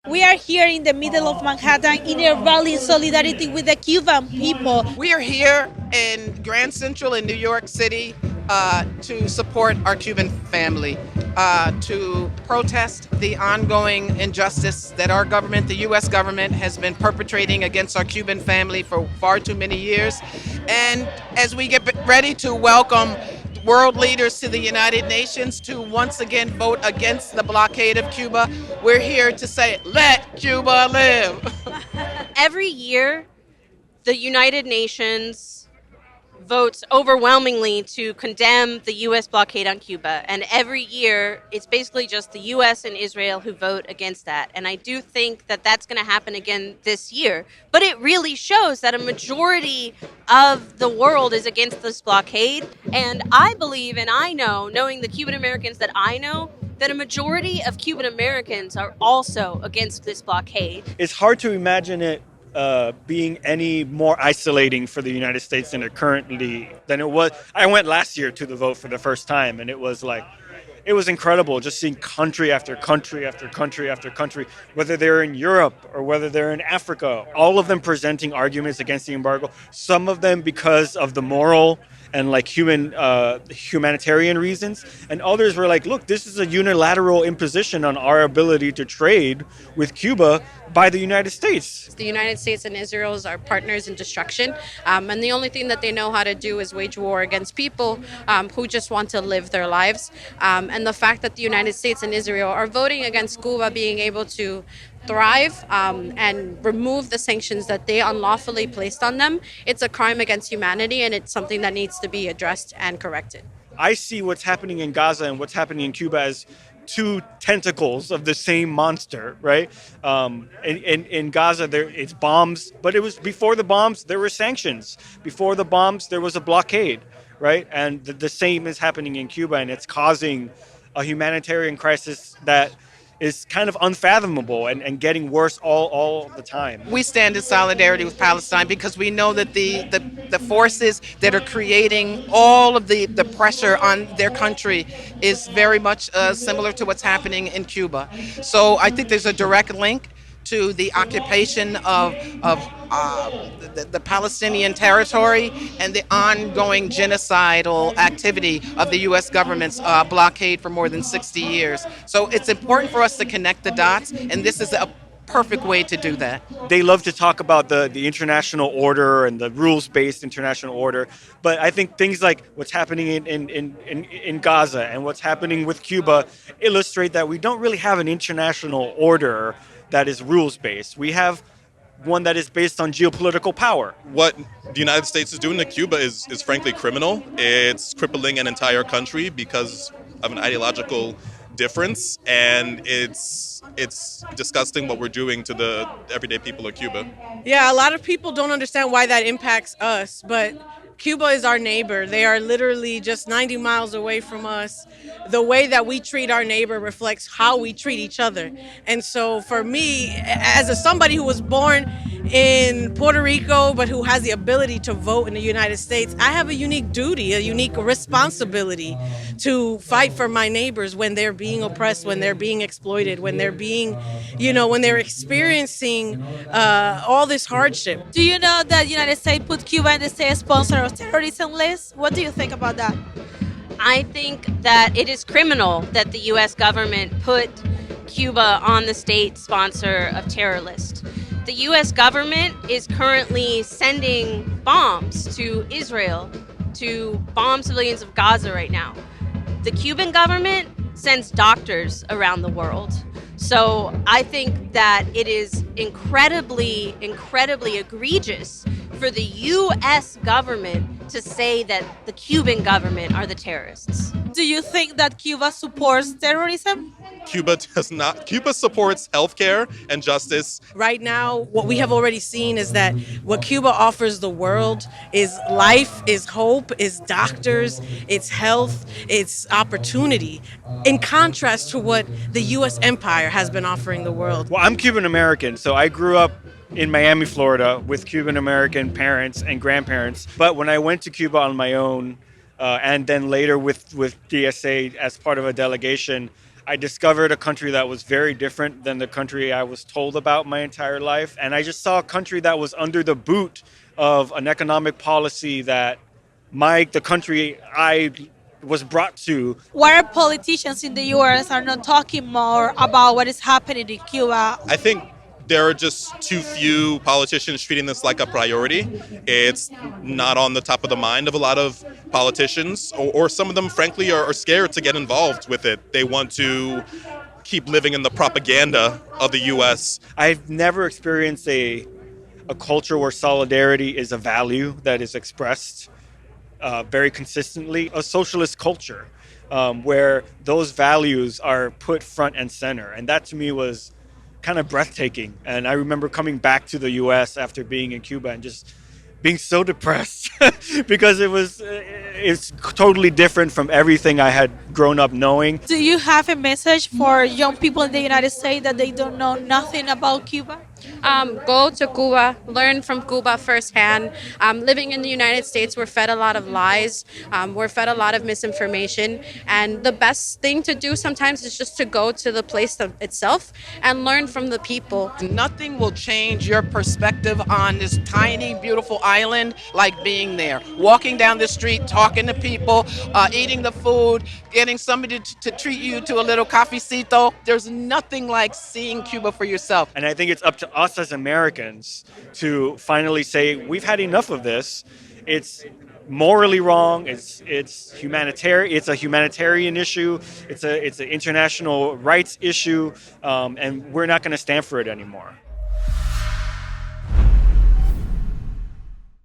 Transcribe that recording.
We are here in the middle of Manhattan in a rally in solidarity with the Cuban people. We are here in Grand Central in New York City to support our Cuban family, to protest the ongoing injustice that our government, the U.S. government, has been perpetrating against our Cuban family for far too many years. And as we get ready to welcome world leaders to the United Nations to once again vote against the blockade of Cuba, we're here to say, let Cuba live. Every year, the United Nations votes overwhelmingly to condemn the U.S. blockade on Cuba. And every year, it's basically just the U.S. and Israel who vote against that. And I do think that that's going to happen again this year. But it really shows that a majority of the world is against this blockade. And I believe, and I know, knowing the Cuban Americans that I know, that a majority of Cuban Americans are also against this blockade. It's hard to imagine it being any more isolating for the United States than it was. I went last year to the vote for the first time, and it was incredible just seeing country after country after country after country, whether they're in Europe or whether they're in Africa, all of them presenting arguments against the embargo, some of them because of the moral and humanitarian reasons, and others were like, look, this is a unilateral imposition on our ability to trade with Cuba by the United States. The United States and Israel are partners in destruction, and the only thing that they know how to do is wage war against people who just want to live their lives. And the fact that the United States and Israel are voting against Cuba being able to thrive and remove the sanctions that they unlawfully placed on them, it's a crime against humanity, and it's something that needs to be addressed and corrected. I see what's happening in Gaza and what's happening in Cuba as two tentacles of the same monster, right? In Gaza, it's bombs, but it was before the bombs, there were sanctions. Before the bombs, there was a blockade, right? And the same is happening in Cuba, and it's causing a humanitarian crisis that is kind of unfathomable and getting worse all the time. We stand in solidarity with Palestine because we know that the forces that are creating all of the pressure on their country is very much similar to what's happening in Cuba. So I think there's a direct link to the occupation of the Palestinian territory and the ongoing genocidal activity of the U.S. government's blockade for more than 60 years. So it's important for us to connect the dots, and this is a perfect way to do that. They love to talk about the international order and the rules-based international order, but I think things like what's happening in Gaza and what's happening with Cuba illustrate that we don't really have an international order that is rules-based. We have one that is based on geopolitical power. What the United States is doing to Cuba is frankly criminal. It's crippling an entire country because of an ideological difference, and it's disgusting what we're doing to the everyday people of Cuba. Yeah, a lot of people don't understand why that impacts us, but Cuba is our neighbor. They are literally just 90 miles away from us. The way that we treat our neighbor reflects how we treat each other. And so for me, as somebody who was born in Puerto Rico, but who has the ability to vote in the United States, I have a unique duty, a unique responsibility to fight for my neighbors when they're being oppressed, when they're being exploited, when they're being, when they're experiencing all this hardship. Do you know that the United States put Cuba in the state sponsor of terrorism list? What do you think about that? I think that it is criminal that the U.S. government put Cuba on the state sponsor of terror list. The U.S. government is currently sending bombs to Israel to bomb civilians of Gaza right now. The Cuban government sends doctors around the world. So I think that it is incredibly, incredibly egregious for the U.S. government to say that the Cuban government are the terrorists. Do you think that Cuba supports terrorism? Cuba does not. Cuba supports healthcare and justice. Right now, what we have already seen is that what Cuba offers the world is life, is hope, is doctors, it's health, it's opportunity, in contrast to what the U.S. empire has been offering the world. Well, I'm Cuban American, so I grew up in Miami, Florida, with Cuban American parents and grandparents. But when I went to Cuba on my own, and then later with DSA as part of a delegation, I discovered a country that was very different than the country I was told about my entire life. And I just saw a country that was under the boot of an economic policy that the country I was brought to. Why are politicians in the US are not talking more about what is happening in Cuba? I think there are just too few politicians treating this like a priority. It's not on the top of the mind of a lot of politicians, or some of them, frankly, are scared to get involved with it. They want to keep living in the propaganda of the U.S. I've never experienced a culture where solidarity is a value that is expressed very consistently. A socialist culture where those values are put front and center. And that to me was kind of breathtaking. And I remember coming back to the U.S. after being in Cuba and just being so depressed because it's totally different from everything I had grown up knowing. Do you have a message for young people in the United States that they don't know nothing about Cuba? Go to Cuba, learn from Cuba firsthand. Living in the United States, we're fed a lot of lies, we're fed a lot of misinformation, and the best thing to do sometimes is just to go to the place itself and learn from the people. Nothing will change your perspective on this tiny, beautiful island like being there. Walking down the street, talking to people, eating the food, getting somebody to treat you to a little cafecito. There's nothing like seeing Cuba for yourself. And I think it's up to us as Americans to finally say, we've had enough of this. It's morally wrong. It's humanitarian. It's a humanitarian issue. It's an international rights issue, and we're not going to stand for it anymore.